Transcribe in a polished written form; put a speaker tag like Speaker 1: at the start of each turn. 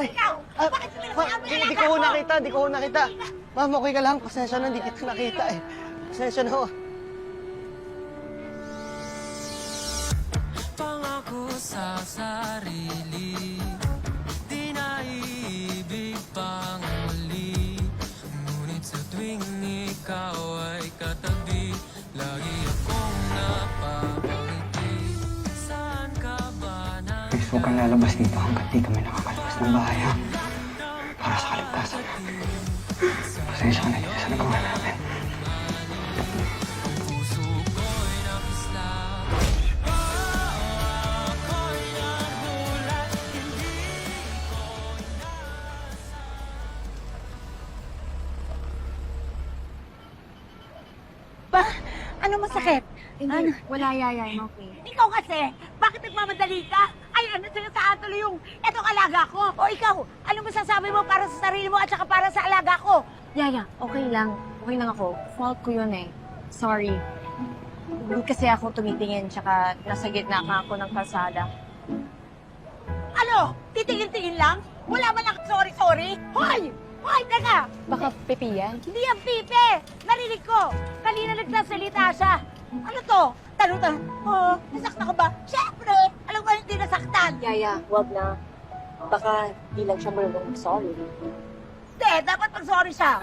Speaker 1: Ay,
Speaker 2: Ikaw! Bakit sinasabi
Speaker 1: di ko ho nakita, di ko ho nakita. Ma'am, okay ka lang? Pasensya na, di kita nakita eh. Pasensya na ho.
Speaker 3: Pangako sa sarili, di naiibig pang muli. Ngunit sa tuwing ikaw ay katabi, lagi akong napapangiti. Saan ka ba na?
Speaker 4: Please, huwag kang lalabas dito hanggat di kami nakakalabas ng bahay, ha? Para sa kaligtasan natin. Pasensya ka na dito sa nagawa namin.
Speaker 3: Puso ko'y nakislap. Ako'y nagulat, hindi ko
Speaker 2: Ba? Ano masakit?
Speaker 5: Hindi, wala yaya, I'm okay.
Speaker 2: Ikaw kasi, bakit nagmamadali ka? Ay, ano sinasaan tuloy yung etong alaga ko? O ikaw, ano masasabi mo para sa sarili mo at saka para sa alaga ko?
Speaker 5: Yaya, okay lang. Okay lang ako. Fault ko yun eh. Sorry. Hindi kasi ako tumitingin, tsaka nasa gitna ka ako ng kalsada.
Speaker 2: Ano? Titingin-tingin lang? Wala man lang sorry-sorry? Hoy! Hoy, teka!
Speaker 5: Baka pipi yan?
Speaker 2: Hindi yan pipe! Narinig ko! Kanina nagsasalita siya. Ano to? Tanong-tanong. Oh, nasaktan ka ba? Siyempre! Alam ko hindi nasaktan.
Speaker 5: Yaya, wag na. Baka di lang siya marunong sorry.
Speaker 2: Hindi, dapat mag-sorry siya.